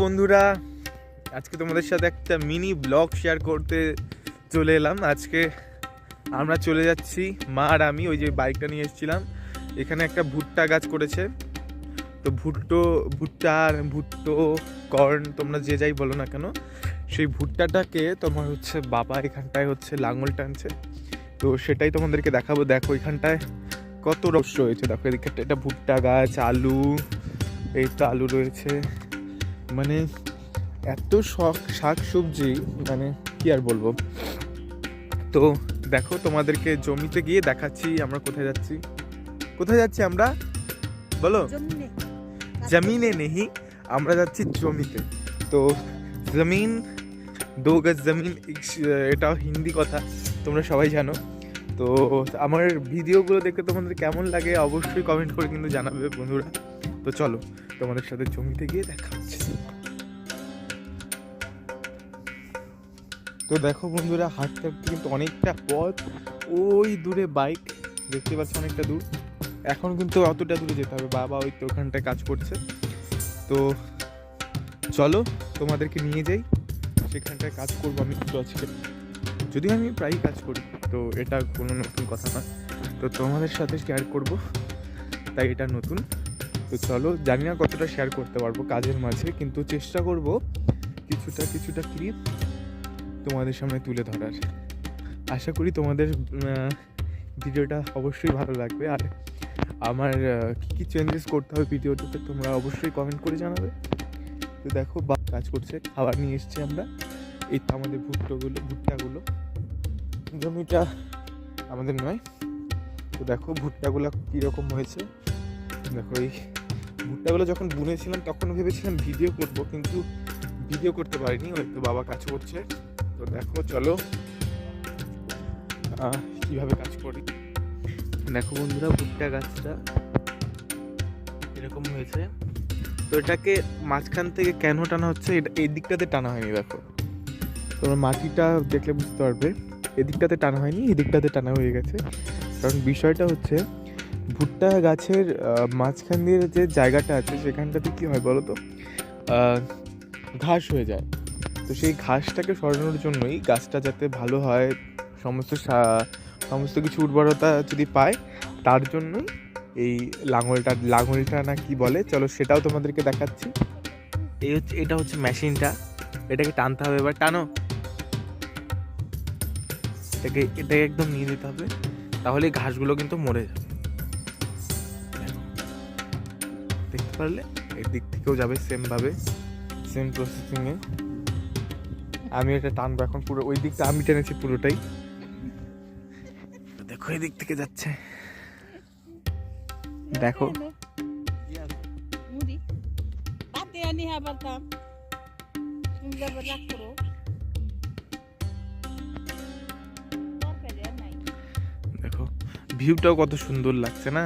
বন্ধুরা, আজকে তোমাদের সাথে একটা মিনি ব্লগ শেয়ার করতে চলে এলাম। আজকে আমরা চলে যাচ্ছি, মা আর আমি, ওই যে বাইকটা নিয়ে এসেছিলাম। এখানে একটা ভুট্টা গাছ করেছে, তো ভুট্টো কর্ন তোমরা যে যাই বলো না কেন, সেই ভুট্টাটাকে তোমার হচ্ছে বাবা এখানটায় হচ্ছে লাঙল টানছে। তো সেটাই তোমাদেরকে দেখাবো। দেখো এখানটায় কত রস রয়েছে, দেখো এদিকে এটা ভুট্টা গাছ, আলু, এই তো আলু রয়েছে, মানে এত শাক সবজি, মানে কি আর বলবো। তো দেখো তোমাদেরকে জমিতে গিয়ে দেখাচ্ছি আমরা কোথায় যাচ্ছি আমরা, বলো। জমিনে নেই, আমরা যাচ্ছি জমিতে। তো জমিন, দো গজ জমিন, এটা হিন্দি কথা, তোমরা সবাই জানো। তো আমার ভিডিওগুলো দেখে তোমাদের কেমন লাগে অবশ্যই কমেন্ট করে কিন্তু জানাবে বন্ধুরা। তো চলো তোমাদের সাথে জমিতে গিয়ে দেখা হচ্ছে। তো দেখো বন্ধুরা, হাঁটতে হাঁটতে কিন্তু অনেকটা পথ, ওই দূরে বাইক দেখতে পাচ্ছি অনেকটা দূর। এখন কিন্তু অতটা দূরে যেতে হবে, বাবা ওই তো ওখানটায় কাজ করছে। তো চলো তোমাদেরকে নিয়ে যাই, সেখানটায় কাজ করবো আমি একটু আজকে, যদিও আমি প্রায়ই কাজ করি, তো এটা কোনো নতুন কথা না, তো তোমাদের সাথে শেয়ার করব, তাই এটা নতুন। তো চলো, জানি না কতটা শেয়ার করতে পারবো কাজের মাঝে, কিন্তু চেষ্টা করব কিছুটা ক্লিপ তোমাদের সামনে তুলে ধরার। আশা করি তোমাদের ভিডিওটা অবশ্যই ভালো লাগবে। আর আমার কী চেঞ্জেস করতে হবে ভিডিওটাতে তোমরা অবশ্যই কমেন্ট করে জানাবে। তো দেখো বা কাজ করছে, খাবার নিয়ে এসছি আমরা, এই তো আমাদের ভুট্টাগুলো, জমিটা আমাদের নয়। তো দেখো ভুট্টাগুলো কীরকম হয়েছে, দেখো এই ভুট্টাগুলো যখন বুনেছিলাম তখন ভেবেছিলাম ভিডিও করব, কিন্তু ভিডিও করতে পারিনি, ওই তো বাবা কাজ করছে। তো দেখো চলো কীভাবে কাজ করি। দেখো বন্ধুরা, ভুট্টা গাছটা এরকম হয়েছে। তো এটাকে মাঝখান থেকে কেন টানা হচ্ছে, এটা এই দিকটাতে টানা হয়নি। দেখো তোমার মাটিটা দেখলে বুঝতে পারবে, এদিকটাতে টানা হয়নি, এদিকটাতে টানা হয়ে গেছে। কারণ বিষয়টা হচ্ছে ভুট্টা গাছের মাঝখান দিয়ে যে জায়গাটা আছে সেখানটাতে কী হয় বলো তো, ঘাস হয়ে যায়। তো সেই ঘাসটাকে সরানোর জন্যই, গাছটা যাতে ভালো হয়, সমস্ত কিছু উর্বরতা যদি পায়, তার জন্যই এই লাঙলটা না কি বলে, চলো সেটাও তোমাদেরকে দেখাচ্ছি। এটা হচ্ছে মেশিনটা, এটাকে টানতে হবে। এবার টানো, এটাকে একদম নিয়ে যেতে হবে, তাহলে ঘাসগুলো কিন্তু মরে যাবে। দেখতে পারলে এর দিক থেকেও যাবে সেম প্রসেসিংয়ে। আমি এটা টানবো এখন, পুরো ওই দিকটা আমি টেনেছি পুরোটাই। দেখো এই দিক থেকে যাচ্ছে, দেখো দেখো ভিউটাও কত সুন্দর লাগছে না।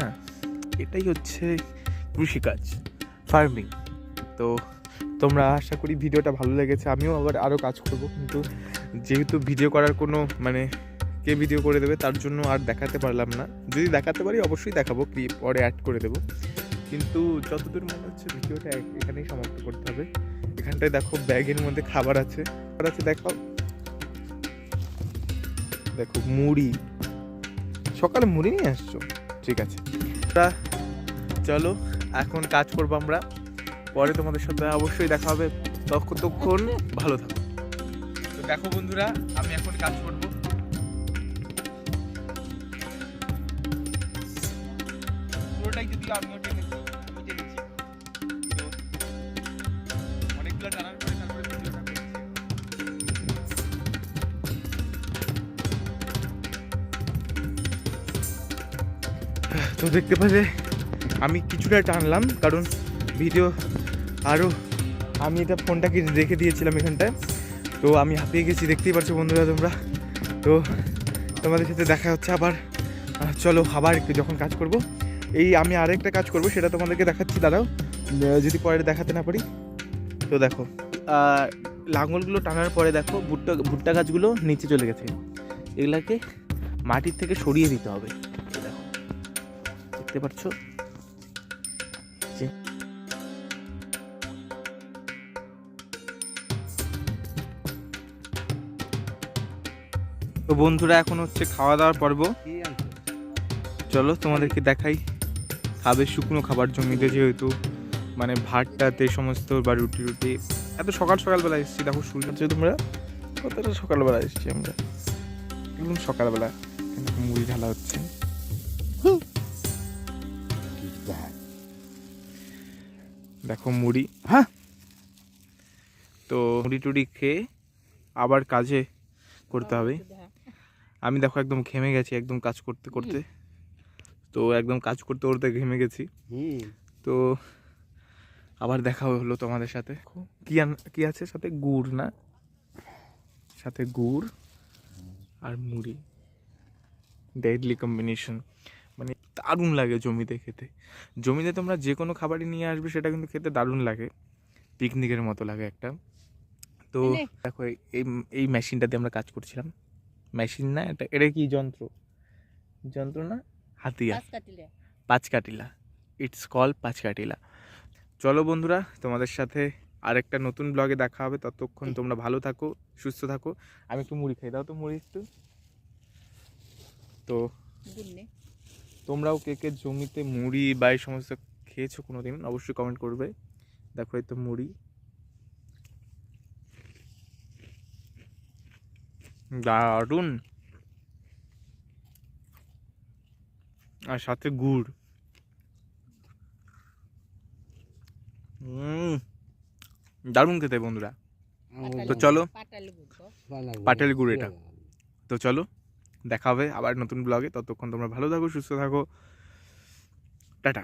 এটাই হচ্ছে কৃষিকাজ, ফার্মিং। তো তোমরা আশা করি ভিডিওটা ভালো লেগেছে। আমিও আরও কাজ করব, কিন্তু যেহেতু ভিডিও করার কোনো মানে কে ভিডিও করে দেবে, তার জন্য আর দেখাতে পারলাম না। যদি দেখাতে পারি অবশ্যই দেখাবো, ক্লিপ পরে অ্যাড করে দেবো, কিন্তু যতদূর মনে হচ্ছে ভিডিওটা এখানেই সমাপ্ত করতে হবে। এখানটায় দেখো ব্যাগের মধ্যে খাবার আছে, দেখাও। দেখো মুড়ি, সকালে মুড়ি নিয়ে আসছো, ঠিক আছে। চলো এখন কাজ করবো আমরা, পরে তোমাদের সাথে অবশ্যই দেখা হবে। ততক্ষণ ভালো থাকো। তো দেখো বন্ধুরা, আমি এখন কাজ করবো। পুরোটাই যদিও আমিও টেনেছি, তো অনেকগুলো টানার পরে তারপরে ভিডিওটা করছি। তো দেখতে পাচ্ছি আমি কিছুটা টানলাম, কারণ ভিডিও আরও, আমি এটা ফোনটাকে রেখে দিয়েছিলাম এখানটায়, তো আমি হাঁপিয়ে গেছি, দেখতেই পাচ্ছ বন্ধুরা তোমরা। তো তোমাদের সাথে দেখা হচ্ছে আবার, চলো আবার যখন কাজ করব। এই আমি আরেকটা কাজ করব, সেটা তোমাদেরকে দেখাচ্ছি, দাঁড়াও, যদি পরে দেখাতে না পারি। তো দেখো লাঙলগুলো টানার পরে দেখো ভুট্টা গাছগুলো নিচে চলে গেছে, এগুলাকে মাটির থেকে সরিয়ে দিতে হবে। দেখো দেখতে পাচ্ছ, তো বন্ধুরা এখন হচ্ছে খাওয়া দাওয়ার পর্ব। চলো তোমাদেরকে দেখাই। খাবে শুকনো খাবার জমিতে, যেহেতু মানে ভাতটাতে সমস্ত বা রুটি রুটি এত সকাল সকালবেলা এসেছি। দেখো সূর্য হচ্ছে, তোমরা কতটা সকালবেলা এসেছি আমরা, একদম সকালবেলা। মুড়ি ঢালা হচ্ছে, দেখো মুড়ি। হ্যাঁ, তো মুড়ি টুড়ি খেয়ে আবার কাজে করতে হবে। আমি দেখো একদম ঘেমে গেছি, একদম কাজ করতে করতে। তো একদম কাজ করতে করতে ঘেমে গেছি। তো আবার দেখা হলো তোমাদের সাথে। কি আছে সাথে? গুড় না, সাথে গুড় আর মুড়ি, ডেডলি কম্বিনেশন। মানে দারুণ লাগে জমিতে খেতে। জমিতে তোমরা যে কোনো খাবারই নিয়ে আসবে সেটা কিন্তু খেতে দারুণ লাগে, পিকনিকের মতো লাগে একটা। তো দেখো এই এই মেশিনটাতে আমরা কাজ করছিলাম। মেশিন না, এটা কি যন্ত্র? যন্ত্র না, হাতিয়া, পাঁচকাঠিলা। ইটস কল পাঁচকাঠিলা। চলো বন্ধুরা, তোমাদের সাথে আরেকটা নতুন ব্লগে দেখা হবে। ততক্ষণ তোমরা ভালো থাকো, সুস্থ থাকো। আমি একটু মুড়ি খাই, দাও তো মুড়ি একটু। তো তোমরাও কে কে জমিতে মুড়ি বা এই সমস্ত খেয়েছো কোনোদিন, অবশ্যই কমেন্ট করবে। দেখো এই তো মুড়ি, দারুন, আর সাথে গুড়। দারুণ খেতে বন্ধুরা। তো চলো, পাটালি গুড় এটা। তো চলো দেখা হবে আবার নতুন ব্লগে। ততক্ষণ তোমরা ভালো থাকো, সুস্থ থাকো, টাটা।